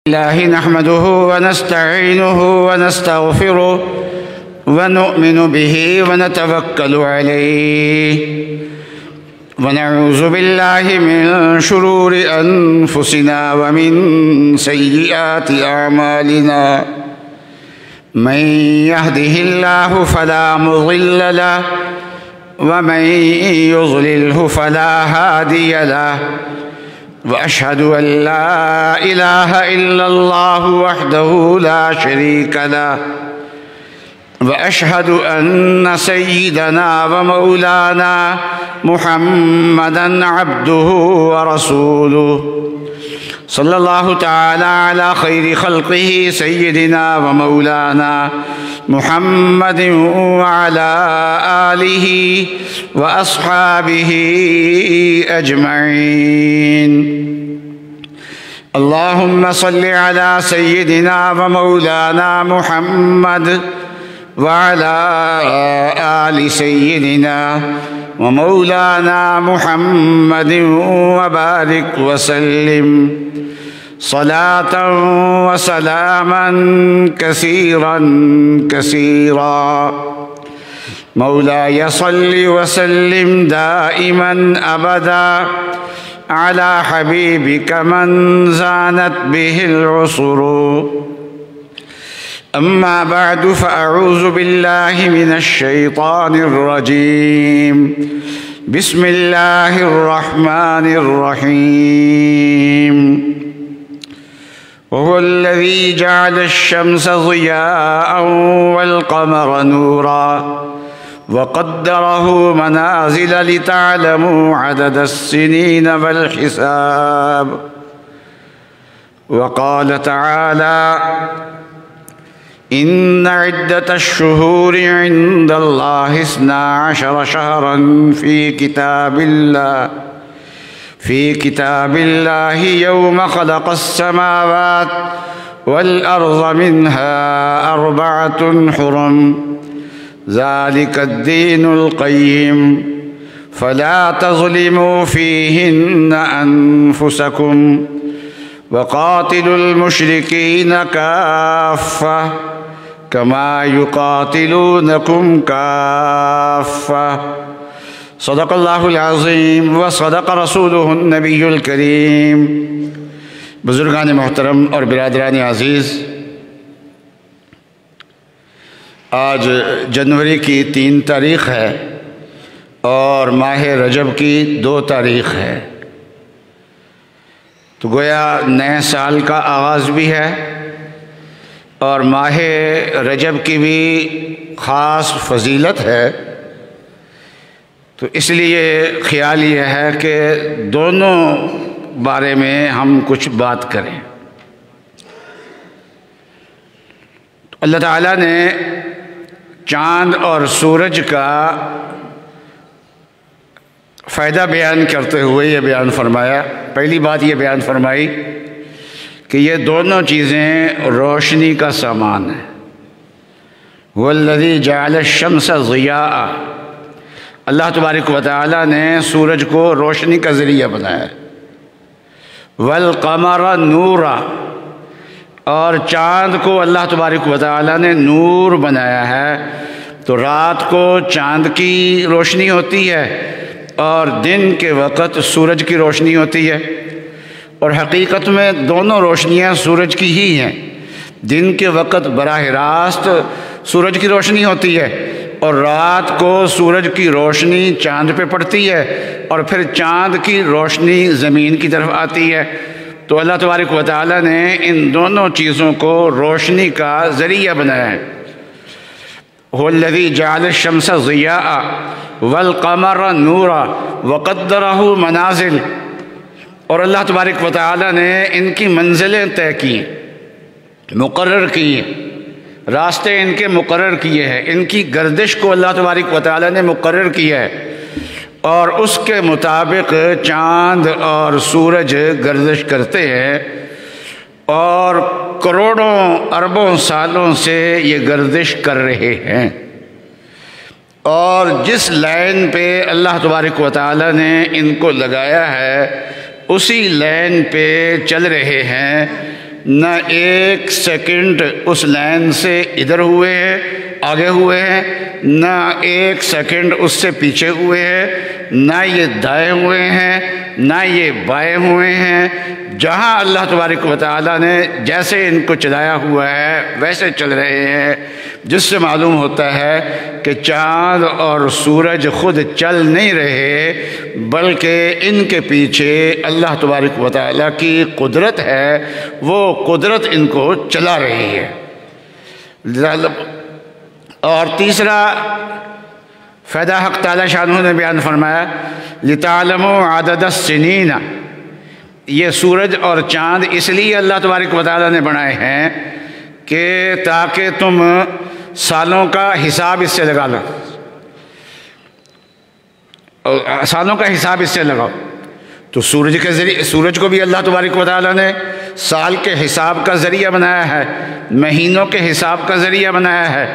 الله نحمده ونستعينه ونستغفره ونؤمن به ونتوكل عليه ونعوذ بالله من شرور أنفسنا ومن سيئات أعمالنا من يهده الله فلا مضل له ومن يضلله فلا هادي له وأشهد أن لا إله إلا الله وحده لا شريك له وأشهد أن سيدنا ومولانا محمدًا عبده ورسوله صلى الله تعالى على خير خلقه سيدنا ومولانا محمد وعلى آله وأصحابه أجمعين. اللهم صل على سيدنا ومولانا محمد وعلى آل سيدنا ومولانا محمد وبارك وسلم صلاة وسلاما كثيرا كثيرا. مولاي صل وسلم دائما أبدا على حبيبك من زانت به العصر. أما بعد فأعوذ بالله من الشيطان الرجيم. بسم الله الرحمن الرحيم. وهو الذي جعل الشمس ضياء والقمر نورا وقدره منازل لتعلموا عدد السنين والحساب. وقال تعالى: إن عدة الشهور عند الله 12 شهرا في كتاب الله يوم خلق السماوات والأرض منها 4 حرم ذلك الدين القيم فلا تظلموا فيهن أنفسكم وقاتلوا المشركين كافة كما يقاتلونكم كافة. صدق الله العظيم وصدق رسوله النبي الكريم. بزرگان محترم اور برادران عزیز، آج جنوری کی 3 تاریخ ہے اور ماہ رجب کی 2 تاریخ ہے، تو گویا نئے سال کا آغاز بھی ہے اور ماہ رجب کی بھی خاص فضیلت ہے. تو اس لیے خیال یہ ہے کہ دونوں بارے میں ہم کچھ بات کریں. اللہ تعالیٰ نے چاند اور سورج کا فائدہ بیان کرتے ہوئے یہ بیان فرمایا. پہلی بات یہ بیان فرمائی کہ یہ دونوں چیزیں روشنی کا سامان ہیں. وَالَّذِي جَعَلَ الشَّمْسَ ضِيَاءً، اللہ تبارک و تعالیٰ نے سورج کو روشنی کا ذریعہ بنایا ہے. وَالْقَمَرَ نُورًا، اور چاند کو اللہ تبارک و تعالیٰ نے نور بنایا ہے. تو رات کو چاند کی روشنی ہوتی ہے اور دن کے وقت سورج کی روشنی ہوتی ہے، اور حقیقت میں دونوں روشنیاں سورج کی ہی ہیں. دن کے وقت براہ راست سورج کی روشنی ہوتی ہے اور رات کو سورج کی روشنی چاند پہ پڑتی ہے اور پھر چاند کی روشنی زمین کی طرف آتی ہے. تو اللہ تبارک و تعالیٰ نے ان دونوں چیزوں کو روشنی کا ذریعہ بنایا ہے. هو الذي جعل الشمس ضياء والقمر نورا وقدره منازل، اور اللہ تبارک و تعالیٰ نے ان کی منزلیں طے کی، مقرر کی، راستے ان کے مقرر کیے ہیں. ان کی گردش کو اللہ تبارک و تعالیٰ نے مقرر کیا ہے اور اس کے مطابق چاند اور سورج گردش کرتے ہیں، اور کروڑوں اربوں سالوں سے یہ گردش کر رہے ہیں. اور جس لائن پہ اللہ تبارک و تعالیٰ نے ان کو لگایا ہے اسی لائن پہ چل رہے ہیں. نہ ایک سیکنڈ اس لائن سے ادھر ہوئے ہیں آگے ہوئے ہیں، نہ ایک سیکنڈ اس سے پیچھے ہوئے ہیں، نہ یہ دائیں ہوئے ہیں نہ یہ بائیں ہوئے ہیں۔ جہاں اللہ تبارک و تعالیٰ نے جیسے ان کو چلایا ہوا ہے ویسے چل رہے ہیں، جس سے معلوم ہوتا ہے کہ چاند اور سورج خود چل نہیں رہے بلکہ ان کے پیچھے اللہ تبارک و تعالیٰ کی قدرت ہے، وہ قدرت ان کو چلا رہی ہے۔ اور تیسرا فائدہ حق تعالیٰ شانہ نے بیان فرمایا لِتَعْلَمُوا عَدَدَ السِّنِينَ، یہ سورج اور چاند اس لیے اللہ تبارک و تعالیٰ نے بنائے ہیں کہ تاکہ تم سالوں کا حساب اس سے لگا لو، سالوں کا حساب اس سے لگاؤ۔ تو سورج کے ذریعے، سورج کو بھی اللہ تبارک و تعالیٰ نے سال کے حساب کا ذریعہ بنایا ہے، مہینوں کے حساب کا ذریعہ بنایا ہے،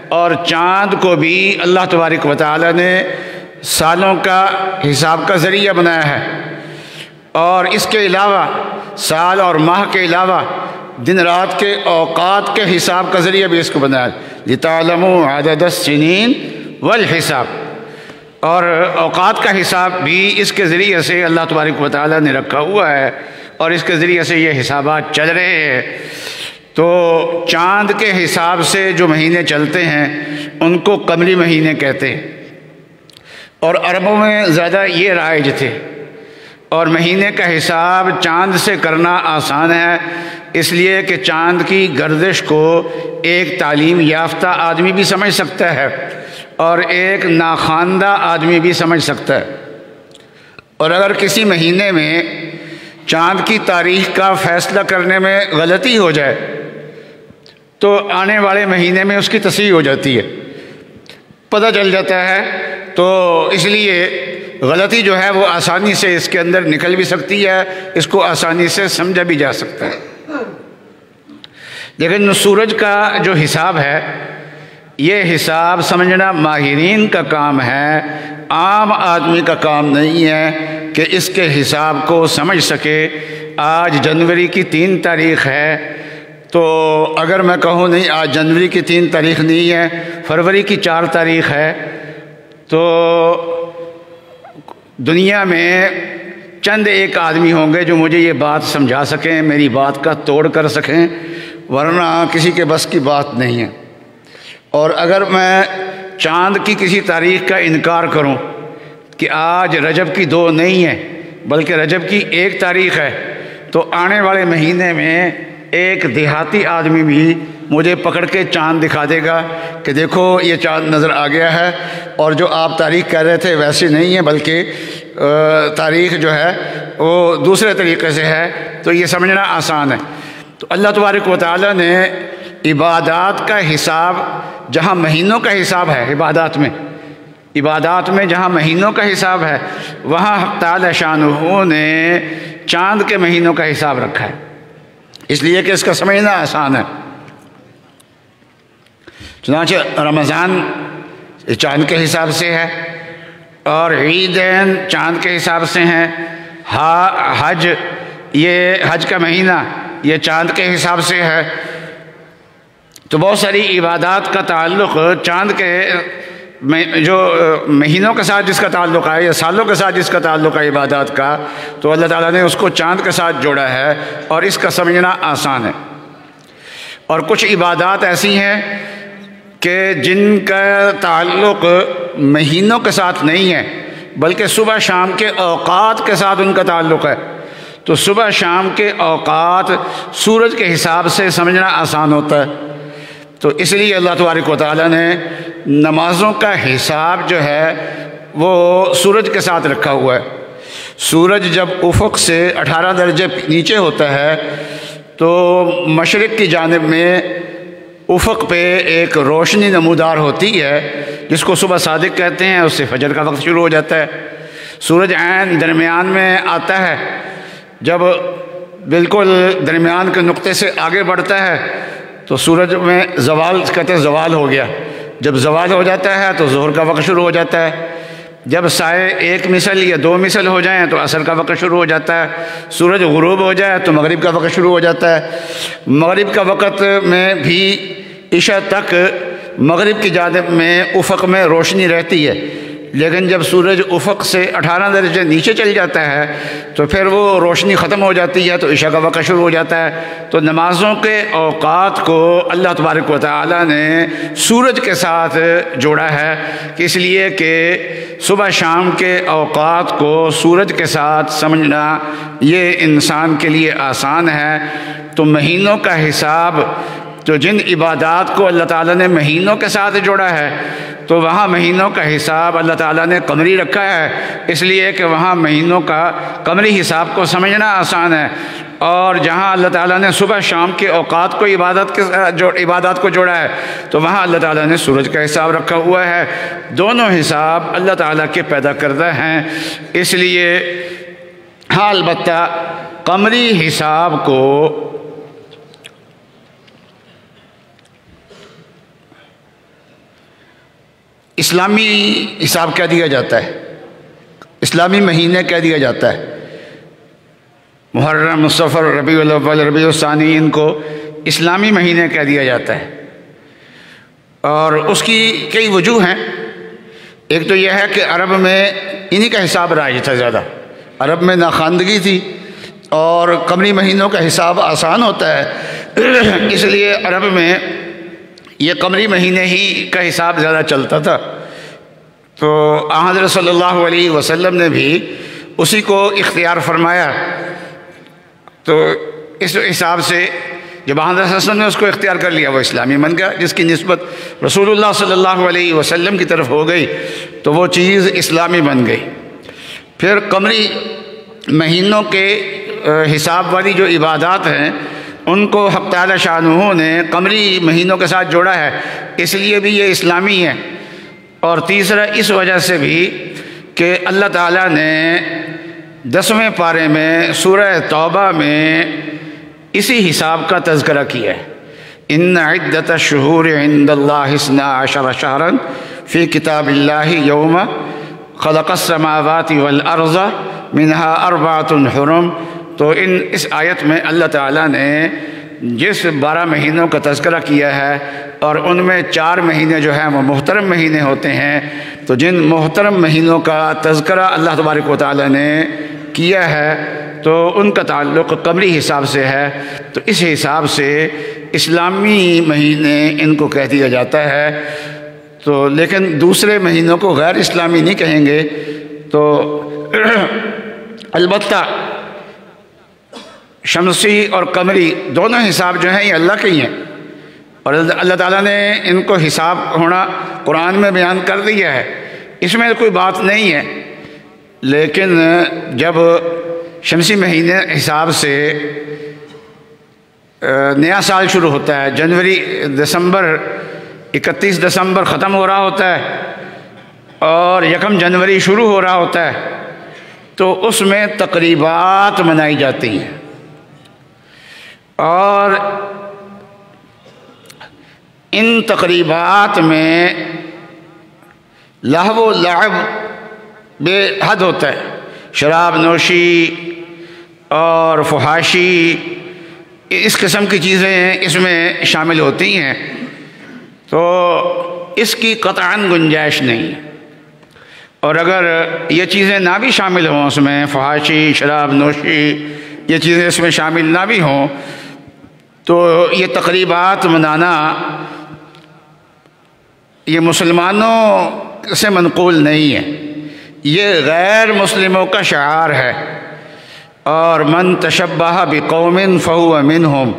اور چاند کو بھی اللہ تبارک و تعالیٰ نے سالوں کا حساب کا ذریعہ بنایا ہے۔ اور اس کے علاوہ سال اور ماہ کے علاوہ دن رات کے اوقات کے حساب کا ذریعہ بھی اس کو بنایا ہے، لِتَعْلَمُوا عَدَدَ السِّنِينَ وَالْحِسَابِ، اور اوقات کا حساب بھی اس کے ذریعے سے اللہ تبارک و تعالیٰ نے رکھا ہوا ہے، اور اس کے ذریعے سے یہ حسابات چل رہے ہیں۔ تو چاند کے حساب سے جو مہینے چلتے ہیں ان کو قمری مہینے کہتے ہیں، اور عربوں میں زیادہ یہ رائج تھے، اور مہینے کا حساب چاند سے کرنا آسان ہے، اس لیے کہ چاند کی گردش کو ایک تعلیم یافتہ آدمی بھی سمجھ سکتا ہے اور ایک ناخواندہ آدمی بھی سمجھ سکتا ہے۔ اور اگر کسی مہینے میں چاند کی تاریخ کا فیصلہ کرنے میں غلطی ہو جائے تو آنے والے مہینے میں اس کی تصحیح ہو جاتی ہے، پتہ چل جاتا ہے، تو اس لیے غلطی جو ہے وہ آسانی سے اس کے اندر نکل بھی سکتی ہے، اس کو آسانی سے سمجھا بھی جا سکتا ہے۔ لیکن سورج کا جو حساب ہے یہ حساب سمجھنا ماہرین کا کام ہے، عام آدمی کا کام نہیں ہے کہ اس کے حساب کو سمجھ سکے۔ آج جنوری کی 3 تاریخ ہے، تو اگر میں کہوں نہیں آج جنوری کی 3 تاریخ نہیں ہے، فروری کی 4 تاریخ ہے، تو دنیا میں چند ایک آدمی ہوں گے جو مجھے یہ بات سمجھا سکیں، میری بات کا توڑ کر سکیں، ورنہ کسی کے بس کی بات نہیں ہے۔ اور اگر میں چاند کی کسی تاریخ کا انکار کروں کہ آج رجب کی 2 نہیں ہے بلکہ رجب کی 1 تاریخ ہے، تو آنے والے مہینے میں ایک دیہاتی آدمی بھی مجھے پکڑ کے چاند دکھا دے گا کہ دیکھو یہ چاند نظر آ گیا ہے، اور جو آپ تاریخ کہہ رہے تھے ویسے نہیں ہے بلکہ تاریخ جو ہے وہ دوسرے طریقے سے ہے، تو یہ سمجھنا آسان ہے۔ تو اللہ تبارک و تعالیٰ نے عبادات کا حساب، جہاں مہینوں کا حساب ہے عبادات میں جہاں مہینوں کا حساب ہے، وہاں حق تعالی شانہ نے چاند کے مہینوں کا حساب رکھا ہے، اس لیے کہ اس کا سمجھنا آسان ہے۔ چنانچہ رمضان چاند کے حساب سے ہے، اور عیدین چاند کے حساب سے ہیں، حج، یہ حج کا مہینہ یہ چاند کے حساب سے ہے۔ تو بہت ساری عبادات کا تعلق چاند کے جو مہینوں کے ساتھ جس کا تعلق ہے یا سالوں کے ساتھ جس کا تعلق ہے عبادات کا، تو اللہ تعالیٰ نے اس کو چاند کے ساتھ جوڑا ہے، اور اس کا سمجھنا آسان ہے۔ اور کچھ عبادات ایسی ہیں کہ جن کا تعلق مہینوں کے ساتھ نہیں ہے بلکہ صبح شام کے اوقات کے ساتھ ان کا تعلق ہے، تو صبح شام کے اوقات سورج کے حساب سے سمجھنا آسان ہوتا ہے۔ تو اس لیے اللہ تبارک و تعالیٰ نے نمازوں کا حساب جو ہے وہ سورج کے ساتھ رکھا ہوا ہے۔ سورج جب افق سے 18 درجے نیچے ہوتا ہے تو مشرق کی جانب میں افق پہ ایک روشنی نمودار ہوتی ہے جس کو صبح صادق کہتے ہیں، اس سے فجر کا وقت شروع ہو جاتا ہے۔ سورج عین درمیان میں آتا ہے، جب بالکل درمیان کے نقطے سے آگے بڑھتا ہے تو سورج میں زوال کہتے ہیں، زوال ہو گیا۔ جب زوال ہو جاتا ہے تو ظہر کا وقت شروع ہو جاتا ہے۔ جب سائے 1 مثل یا 2 مثل ہو جائیں تو عصر کا وقت شروع ہو جاتا ہے، سورج غروب ہو جائے تو مغرب کا وقت شروع ہو جاتا ہے۔ مغرب کا وقت میں بھی عشاء تک مغرب کی جانب میں افق میں روشنی رہتی ہے، لیکن جب سورج افق سے 18 درجے نیچے چل جاتا ہے تو پھر وہ روشنی ختم ہو جاتی ہے، تو عشاء کا وقت شروع ہو جاتا ہے۔ تو نمازوں کے اوقات کو اللہ تبارک و تعالیٰ نے سورج کے ساتھ جوڑا ہے، کہ اس لیے کہ صبح شام کے اوقات کو سورج کے ساتھ سمجھنا یہ انسان کے لیے آسان ہے۔ تو مہینوں کا حساب، تو جن عبادات کو اللہ تعالیٰ نے مہینوں کے ساتھ جوڑا ہے تو وہاں مہینوں کا حساب اللہ تعالیٰ نے قمری رکھا ہے، اس لیے کہ وہاں مہینوں کا قمری حساب کو سمجھنا آسان ہے۔ اور جہاں اللہ تعالیٰ نے صبح شام کے اوقات کو عبادات کو جوڑا ہے تو وہاں اللہ تعالیٰ نے سورج کا حساب رکھا ہوا ہے۔ دونوں حساب اللہ تعالیٰ کے پیدا کردہ ہیں، اس لیے ہاں البتہ قمری حساب کو اسلامی حساب کہہ دیا جاتا ہے، اسلامی مہینے کہہ دیا جاتا ہے۔ محرم، صفر، ربیع الاول، ربیع الثانی، ان کو اسلامی مہینے کہہ دیا جاتا ہے، اور اس کی کئی وجوہ ہیں۔ ایک تو یہ ہے کہ عرب میں انہی کا حساب رائج تھا زیادہ، عرب میں ناخواندگی تھی اور قمری مہینوں کا حساب آسان ہوتا ہے، اس لیے عرب میں یہ قمری مہینے ہی کا حساب زیادہ چلتا تھا۔ تو حضرت صلی اللہ علیہ وسلم نے بھی اسی کو اختیار فرمایا، تو اس حساب سے جب حضرت صلی اللہ علیہ وسلم نے اس کو اختیار کر لیا وہ اسلامی بن گیا، جس کی نسبت رسول اللہ صلی اللہ علیہ وسلم کی طرف ہو گئی تو وہ چیز اسلامی بن گئی۔ پھر قمری مہینوں کے حساب والی جو عبادات ہیں ان کو حق تعالی شانہ نے قمری مہینوں کے ساتھ جوڑا ہے، اس لیے بھی یہ اسلامی ہے۔ اور تیسرا اس وجہ سے بھی کہ اللہ تعالیٰ نے 10ویں پارے میں سورہ توبہ میں اسی حساب کا تذکرہ کیا ہے۔ ان عدۃ الشہور عند اللہ 12 شہرا فی کتاب اللہ یوم خلق السماوات والارض منہا 4 حرم۔ تو اس آیت میں اللہ تعالیٰ نے جس 12 مہینوں کا تذکرہ کیا ہے اور ان میں 4 مہینے جو ہیں وہ محترم مہینے ہوتے ہیں، تو جن محترم مہینوں کا تذکرہ اللہ تبارک و تعالیٰ نے کیا ہے تو ان کا تعلق قمری حساب سے ہے، تو اس حساب سے اسلامی مہینے ان کو کہہ دیا جاتا ہے۔ تو لیکن دوسرے مہینوں کو غیر اسلامی نہیں کہیں گے۔ تو البتہ شمسی اور قمری دونوں حساب جو ہیں یہ اللہ کے ہی ہیں، اور اللہ تعالیٰ نے ان کو حساب ہونا قرآن میں بیان کر دیا ہے، اس میں کوئی بات نہیں ہے۔ لیکن جب شمسی مہینے حساب سے نیا سال شروع ہوتا ہے، جنوری دسمبر 31 دسمبر ختم ہو رہا ہوتا ہے اور 1 جنوری شروع ہو رہا ہوتا ہے، تو اس میں تقریبات منائی جاتی ہیں، اور ان تقریبات میں لہو و لعب بے حد ہوتا ہے، شراب نوشی اور فحاشی اس قسم کی چیزیں اس میں شامل ہوتی ہیں، تو اس کی قطعاً گنجائش نہیں ہے۔ اور اگر یہ چیزیں نہ بھی شامل ہوں، اس میں فحاشی، شراب نوشی یہ چیزیں اس میں شامل نہ بھی ہوں، تو یہ تقریبات منانا یہ مسلمانوں سے منقول نہیں ہے، یہ غیر مسلموں کا شعار ہے۔ اور من تشبہ بقوم فہو منہم،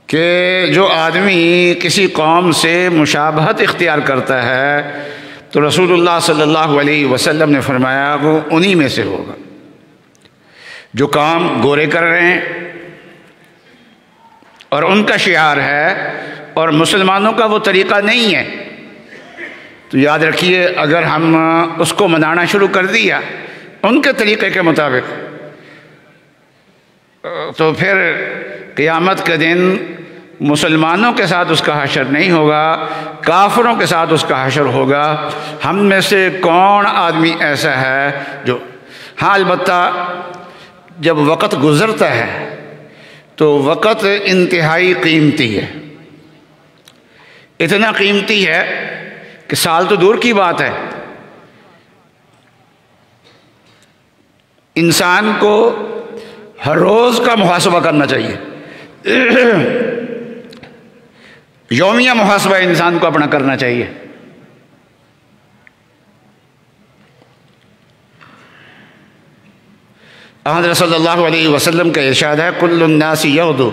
کہ جو آدمی کسی قوم سے مشابہت اختیار کرتا ہے تو رسول اللہ صلی اللہ علیہ وسلم نے فرمایا وہ انہی میں سے ہوگا۔ جو کام گورے کر رہے ہیں اور ان کا شعار ہے اور مسلمانوں کا وہ طریقہ نہیں ہے، تو یاد رکھیے اگر ہم اس کو منانا شروع کر دیا ان کے طریقے کے مطابق، تو پھر قیامت کے دن مسلمانوں کے ساتھ اس کا حشر نہیں ہوگا، کافروں کے ساتھ اس کا حشر ہوگا۔ ہم میں سے کون آدمی ایسا ہے جو ہاں البتہ جب وقت گزرتا ہے تو وقت انتہائی قیمتی ہے، اتنا قیمتی ہے کہ سال تو دور کی بات ہے، انسان کو ہر روز کا محاسبہ کرنا چاہیے، یومیہ محاسبہ انسان کو اپنا کرنا چاہیے۔ حضرت صلی اللہ علیہ وسلم کا ارشاد ہے کل الناس یغدو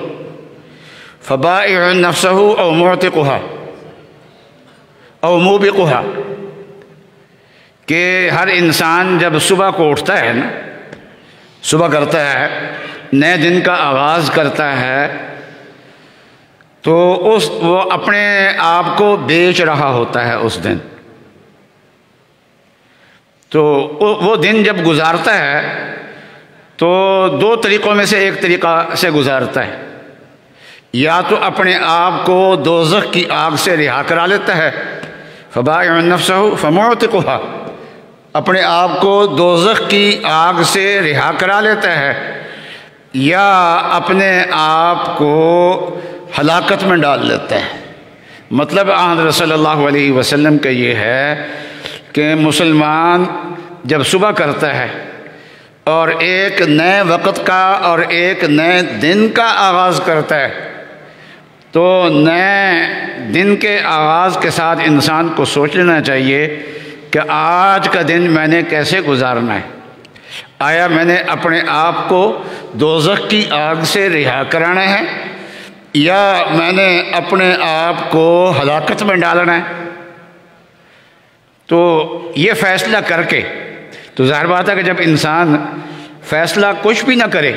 فبائع نفسہ او معتقہا او موبقها، کہ ہر انسان جب صبح کو اٹھتا ہے نا، صبح کرتا ہے، نئے دن کا آغاز کرتا ہے، تو وہ اپنے آپ کو بیچ رہا ہوتا ہے اس دن۔ تو وہ دن جب گزارتا ہے تو دو طریقوں میں سے ایک طریقہ سے گزارتا ہے، یا تو اپنے آپ کو دوزخ کی آگ سے رہا کرا لیتا ہے، فبائع نفسہ فمعتقها، اپنے آپ کو دوزخ کی آگ سے رہا کرا لیتا ہے، یا اپنے آپ کو ہلاکت میں ڈال لیتا ہے۔ مطلب حضرت صلی اللہ علیہ وسلم کا یہ ہے کہ مسلمان جب صبح کرتا ہے اور ایک نئے وقت کا اور ایک نئے دن کا آغاز کرتا ہے، تو نئے دن کے آغاز کے ساتھ انسان کو سوچ لینا چاہیے کہ آج کا دن میں نے کیسے گزارنا ہے۔ آیا میں نے اپنے آپ کو دوزخ کی آگ سے رہا کرانا ہے، یا میں نے اپنے آپ کو ہلاکت میں ڈالنا ہے؟ تو یہ فیصلہ کر کے، تو ظاہر بات ہے کہ جب انسان فیصلہ کچھ بھی نہ کرے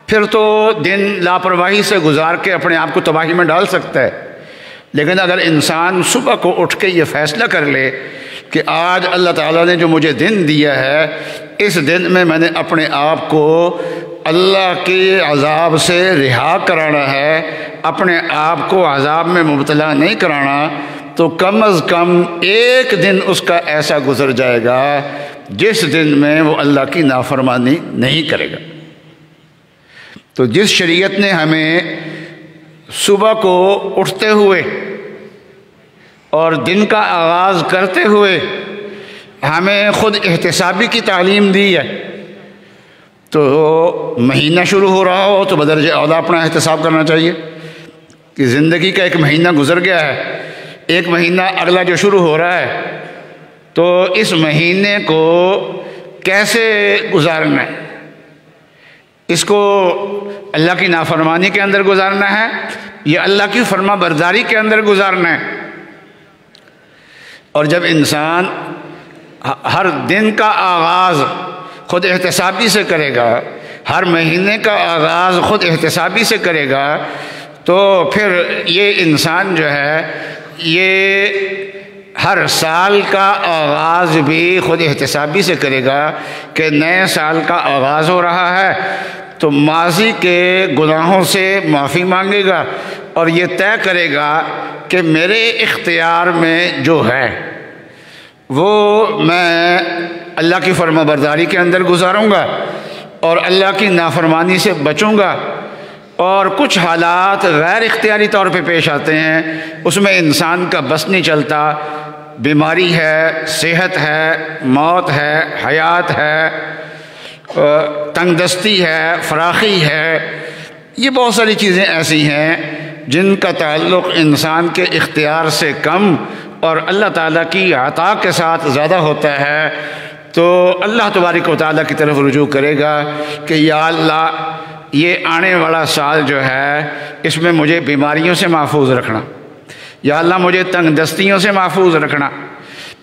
پھر تو دن لاپرواہی سے گزار کے اپنے آپ کو تباہی میں ڈال سکتا ہے، لیکن اگر انسان صبح کو اٹھ کے یہ فیصلہ کر لے کہ آج اللہ تعالیٰ نے جو مجھے دن دیا ہے، اس دن میں میں نے اپنے آپ کو اللہ کے عذاب سے رہا کرانا ہے، اپنے آپ کو عذاب میں مبتلا نہیں کرانا، تو کم از کم ایک دن اس کا ایسا گزر جائے گا جس دن میں وہ اللہ کی نافرمانی نہیں کرے گا۔ تو جس شریعت نے ہمیں صبح کو اٹھتے ہوئے اور دن کا آغاز کرتے ہوئے ہمیں خود احتسابی کی تعلیم دی ہے، تو مہینہ شروع ہو رہا ہو تو بدرجہ اولا اپنا احتساب کرنا چاہیے کہ زندگی کا ایک مہینہ گزر گیا ہے، ایک مہینہ اگلا جو شروع ہو رہا ہے، تو اس مہینے کو کیسے گزارنا ہے؟ اس کو اللہ کی نافرمانی کے اندر گزارنا ہے یا اللہ کی فرما برداری کے اندر گزارنا ہے؟ اور جب انسان ہر دن کا آغاز خود احتسابی سے کرے گا، ہر مہینے کا آغاز خود احتسابی سے کرے گا، تو پھر یہ انسان جو ہے یہ ہر سال کا آغاز بھی خود احتسابی سے کرے گا کہ نئے سال کا آغاز ہو رہا ہے، تو ماضی کے گناہوں سے معافی مانگے گا اور یہ طے کرے گا کہ میرے اختیار میں جو ہے وہ میں اللہ کی فرما برداری کے اندر گزاروں گا اور اللہ کی نافرمانی سے بچوں گا، اور کچھ حالات غیر اختیاری طور پہ پیش آتے ہیں، اس میں انسان کا بس نہیں چلتا، بیماری ہے، صحت ہے، موت ہے، حیات ہے، تنگ دستی ہے، فراخی ہے، یہ بہت ساری چیزیں ایسی ہیں جن کا تعلق انسان کے اختیار سے کم اور اللہ تعالیٰ کی عطا کے ساتھ زیادہ ہوتا ہے، تو اللہ تبارک و تعالیٰ کی طرف رجوع کرے گا کہ یا اللہ یہ آنے والا سال جو ہے اس میں مجھے بیماریوں سے محفوظ رکھنا، یا اللہ مجھے تنگ دستیوں سے محفوظ رکھنا،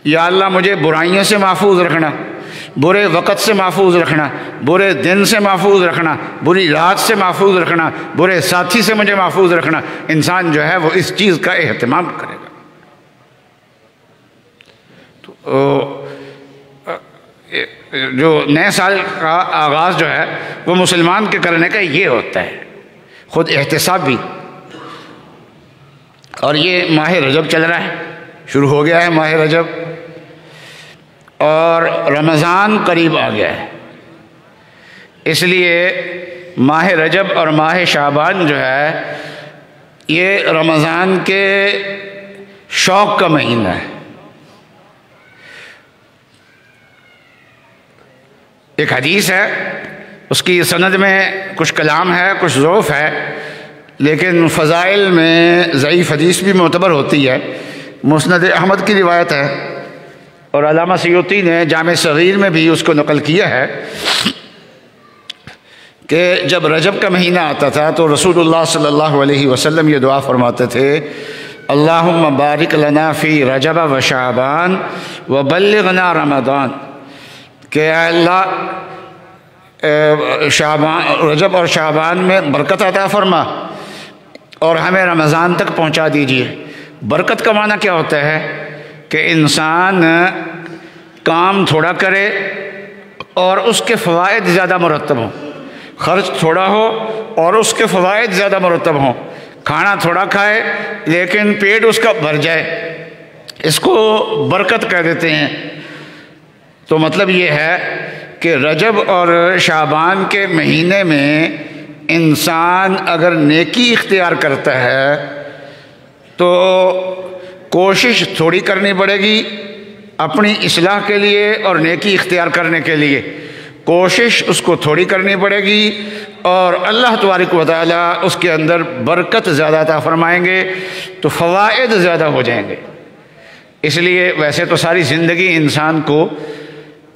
یا اللہ مجھے برائیوں سے محفوظ رکھنا، برے وقت سے محفوظ رکھنا، برے دن سے محفوظ رکھنا، بری رات سے محفوظ رکھنا، برے ساتھی سے مجھے محفوظ رکھنا۔ انسان جو ہے وہ اس چیز کا اہتمام کرے گا۔ تو جو نئے سال کا آغاز جو ہے وہ مسلمان کے کرنے کا یہ ہوتا ہے، خود احتساب بھی، اور یہ ماہ رجب چل رہا ہے، شروع ہو گیا ہے ماہ رجب، اور رمضان قریب آ گیا ہے۔ اس لیے ماہ رجب اور ماہ شعبان جو ہے یہ رمضان کے شوق کا مہینہ ہے۔ ایک حدیث ہے، اس کی سند میں کچھ کلام ہے، کچھ ضعف ہے، لیکن فضائل میں ضعیف حدیث بھی معتبر ہوتی ہے۔ مسند احمد کی روایت ہے، اور علامہ سیوطی نے جامع صغیر میں بھی اس کو نقل کیا ہے کہ جب رجب کا مہینہ آتا تھا تو رسول اللہ صلی اللہ علیہ وسلم یہ دعا فرماتے تھے، اللہم بارک لنا فی رجب و شعبان وبلغنا رمضان، کہ اے اللہ رجب اور شعبان میں برکت عطا فرما اور ہمیں رمضان تک پہنچا دیجیے۔ برکت کا معنی کیا ہوتا ہے کہ انسان کام تھوڑا کرے اور اس کے فوائد زیادہ مرتب ہوں، خرچ تھوڑا ہو اور اس کے فوائد زیادہ مرتب ہوں، کھانا تھوڑا کھائے لیکن پیٹ اس کا بھر جائے، اس کو برکت کہہ دیتے ہیں۔ تو مطلب یہ ہے کہ رجب اور شعبان کے مہینے میں انسان اگر نیکی اختیار کرتا ہے تو کوشش تھوڑی کرنی پڑے گی اپنی اصلاح کے لیے اور نیکی اختیار کرنے کے لیے، کوشش اس کو تھوڑی کرنی پڑے گی، اور اللہ تبارک و تعالیٰ اس کے اندر برکت زیادہ عطا فرمائیں گے تو فوائد زیادہ ہو جائیں گے۔ اس لیے ویسے تو ساری زندگی انسان کو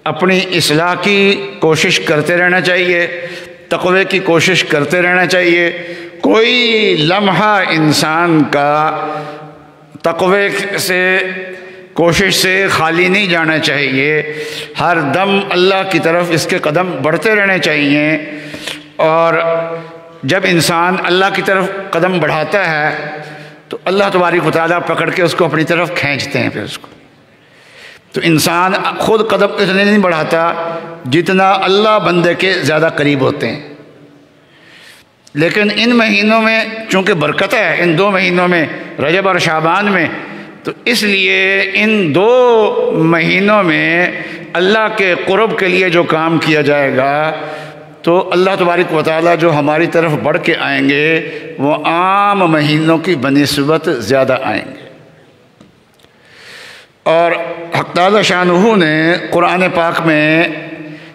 اپنی اصلاح کی کوشش کرتے رہنا چاہیے، تقوی کی کوشش کرتے رہنا چاہیے، کوئی لمحہ انسان کا تقوی سے کوشش سے خالی نہیں جانا چاہیے، ہر دم اللہ کی طرف اس کے قدم بڑھتے رہنے چاہیے، اور جب انسان اللہ کی طرف قدم بڑھاتا ہے تو اللہ تبارک و تعالیٰ پکڑ کے اس کو اپنی طرف کھینچتے ہیں، پھر اس کو تو انسان خود قدم اتنے نہیں بڑھاتا جتنا اللہ بندے کے زیادہ قریب ہوتے ہیں۔ لیکن ان مہینوں میں چونکہ برکت ہے، ان دو مہینوں میں رجب اور شعبان میں، تو اس لیے ان دو مہینوں میں اللہ کے قرب کے لیے جو کام کیا جائے گا تو اللہ تبارک و تعالیٰ جو ہماری طرف بڑھ کے آئیں گے وہ عام مہینوں کی بنسبت زیادہ آئیں گے۔ اور حق تعالی شانہ نے قرآن پاک میں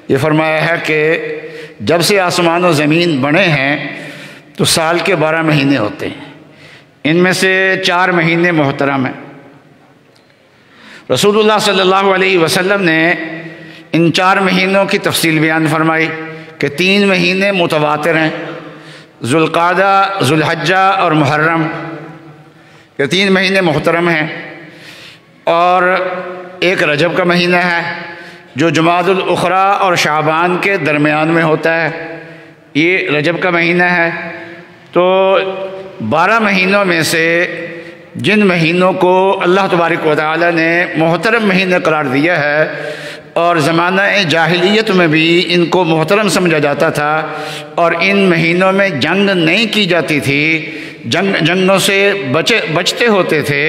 یہ فرمایا ہے کہ جب سے آسمان و زمین بنے ہیں تو سال کے 12 مہینے ہوتے ہیں، ان میں سے 4 مہینے محترم ہیں۔ رسول اللہ صلی اللہ علیہ وسلم نے ان 4 مہینوں کی تفصیل بیان فرمائی کہ 3 مہینے متواتر ہیں، ذوالقعدہ، ذوالحجہ اور محرم، یہ 3 مہینے محترم ہیں، اور ایک رجب کا مہینہ ہے جو جمادی الاخری اور شعبان کے درمیان میں ہوتا ہے، یہ رجب کا مہینہ ہے۔ تو 12 مہینوں میں سے جن مہینوں کو اللہ تبارک و تعالیٰ نے محترم مہینے قرار دیا ہے، اور زمانہ جاہلیت میں بھی ان کو محترم سمجھا جاتا تھا، اور ان مہینوں میں جنگ نہیں کی جاتی تھی، جنگوں سے بچتے ہوتے تھے،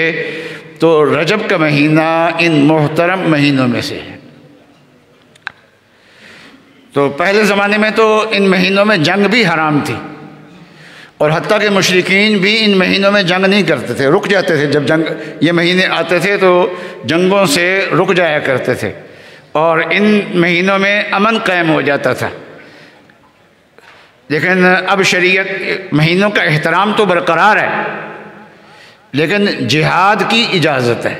تو رجب کا مہینہ ان محترم مہینوں میں سے ہے۔ تو پہلے زمانے میں تو ان مہینوں میں جنگ بھی حرام تھی، اور حتیٰ کہ مشرکین بھی ان مہینوں میں جنگ نہیں کرتے تھے، رک جاتے تھے، جب یہ مہینے آتے تھے تو جنگوں سے رک جایا کرتے تھے، اور ان مہینوں میں امن قائم ہو جاتا تھا۔ لیکن اب شریعت مہینوں کا احترام تو برقرار ہے، لیکن جہاد کی اجازت ہے۔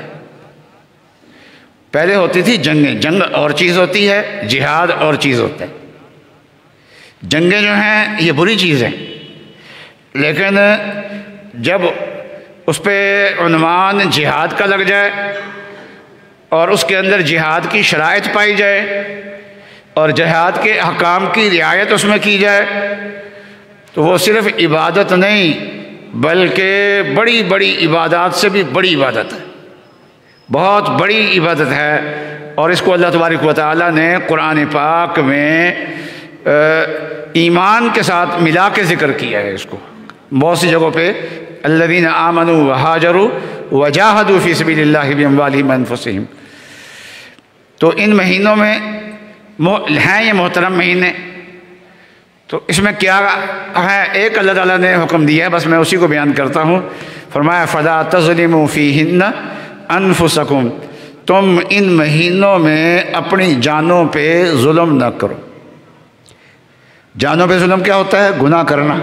پہلے ہوتی تھی جنگیں، جنگ اور چیز ہوتی ہے، جہاد اور چیز ہوتا ہے۔ جنگیں جو ہیں یہ بری چیز ہیں، لیکن جب اس پہ عنوان جہاد کا لگ جائے اور اس کے اندر جہاد کی شرائط پائی جائے اور جہاد کے احکام کی رعایت اس میں کی جائے تو وہ صرف عبادت نہیں بلکہ بڑی بڑی عبادات سے بھی بڑی عبادت ہے، بہت بڑی عبادت ہے، اور اس کو اللہ تبارک و تعالیٰ نے قرآن پاک میں ایمان کے ساتھ ملا کے ذکر کیا ہے۔ اس کو بہت سی جگہوں پہ الذین آمنوا وہاجروا وجاہدوا فی سبیل اللہ باموالہم وانفسہم۔ تو ان مہینوں میں ہیں یہ محترم مہینے، تو اس میں کیا ہے؟ ایک اللہ تعالیٰ نے حکم دیا ہے، بس میں اسی کو بیان کرتا ہوں۔ فرمایا فَلَا تَظْلِمُوا فِيهِنَّ أَنفُسَكُمْ، تم ان مہینوں میں اپنی جانوں پہ ظلم نہ کرو۔ جانوں پہ ظلم کیا ہوتا ہے؟ گناہ کرنا۔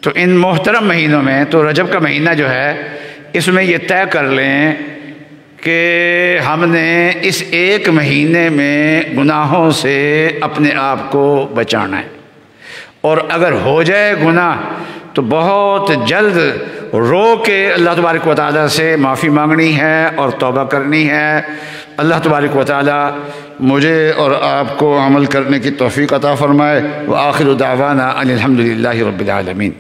تو ان محترم مہینوں میں، تو رجب کا مہینہ جو ہے، اس میں یہ طے کر لیں کہ ہم نے اس ایک مہینے میں گناہوں سے اپنے آپ کو بچانا ہے، اور اگر ہو جائے گناہ تو بہت جلد رو کے اللہ تبارک و تعالیٰ سے معافی مانگنی ہے اور توبہ کرنی ہے۔ اللہ تبارک و تعالیٰ مجھے اور آپ کو عمل کرنے کی توفیق عطا فرمائے۔ وآخر دعوانا ان الحمد للہ رب العالمین۔